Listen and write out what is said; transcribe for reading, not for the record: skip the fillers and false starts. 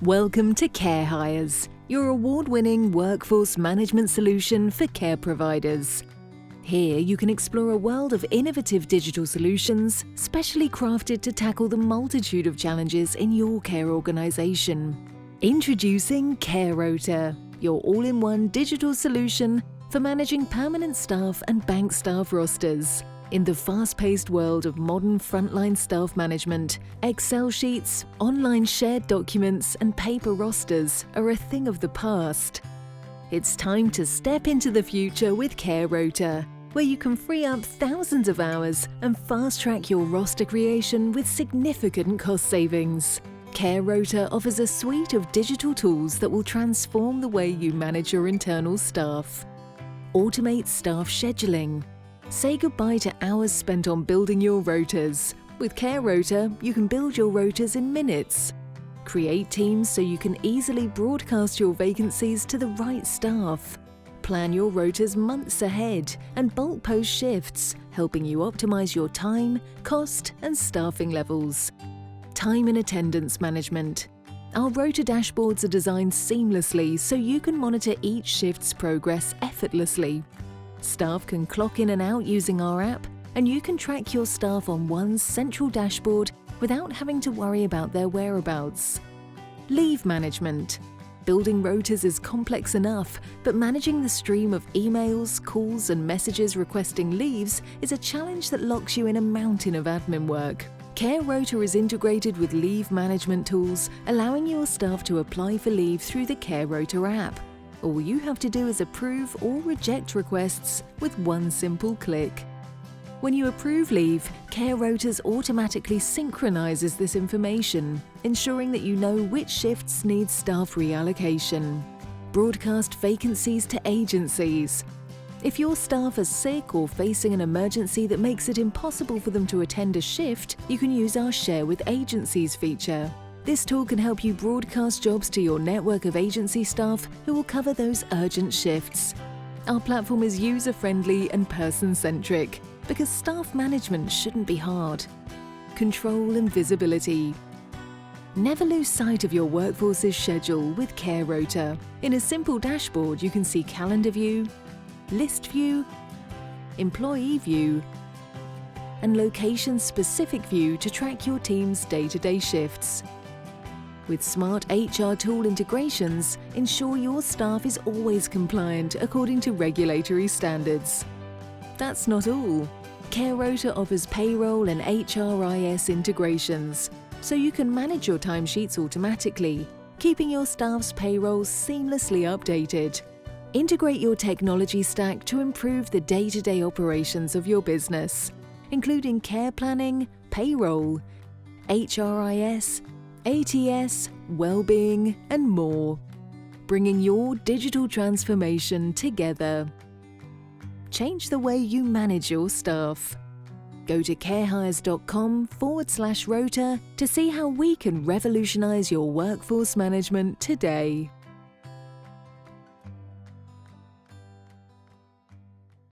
Welcome to Care Hires, your award-winning workforce management solution for care providers. Here you can explore a world of innovative digital solutions, specially crafted to tackle the multitude of challenges in your care organisation. Introducing Care Rota, your all-in-one digital solution for managing permanent staff and bank staff rosters. In the fast-paced world of modern frontline staff management, Excel sheets, online shared documents and paper rosters are a thing of the past. It's time to step into the future with Care Rota, where you can free up thousands of hours and fast-track your roster creation with significant cost savings. Care Rota offers a suite of digital tools that will transform the way you manage your internal staff. Automate staff scheduling. Say goodbye to hours spent on building your rotas. With Care Rota, you can build your rotas in minutes. Create teams so you can easily broadcast your vacancies to the right staff. Plan your rotas months ahead and bulk post shifts, helping you optimize your time, cost and staffing levels. Time and attendance management. Our rota dashboards are designed seamlessly so you can monitor each shift's progress effortlessly. Staff can clock in and out using our app, and you can track your staff on one central dashboard without having to worry about their whereabouts. Leave management. Building rotas is complex enough, but managing the stream of emails, calls and messages requesting leaves is a challenge that locks you in a mountain of admin work. Care Rota is integrated with leave management tools, allowing your staff to apply for leave through the Care Rota app. All you have to do is approve or reject requests with one simple click. When you approve leave, Care Rotas automatically synchronizes this information, ensuring that you know which shifts need staff reallocation. Broadcast vacancies to agencies. If your staff are sick or facing an emergency that makes it impossible for them to attend a shift, you can use our Share with Agencies feature. This tool can help you broadcast jobs to your network of agency staff who will cover those urgent shifts. Our platform is user-friendly and person-centric because staff management shouldn't be hard. Control and visibility. Never lose sight of your workforce's schedule with Care Rota. In a simple dashboard, you can see calendar view, list view, employee view, and location-specific view to track your team's day-to-day shifts. With smart HR tool integrations, ensure your staff is always compliant according to regulatory standards. That's not all. Care Rota offers payroll and HRIS integrations, so you can manage your timesheets automatically, keeping your staff's payrolls seamlessly updated. Integrate your technology stack to improve the day-to-day operations of your business, including care planning, payroll, HRIS, ATS, well-being and more, bringing your digital transformation together. Change the way you manage your staff. Go to carehires.com/rota to see how we can revolutionize your workforce management today.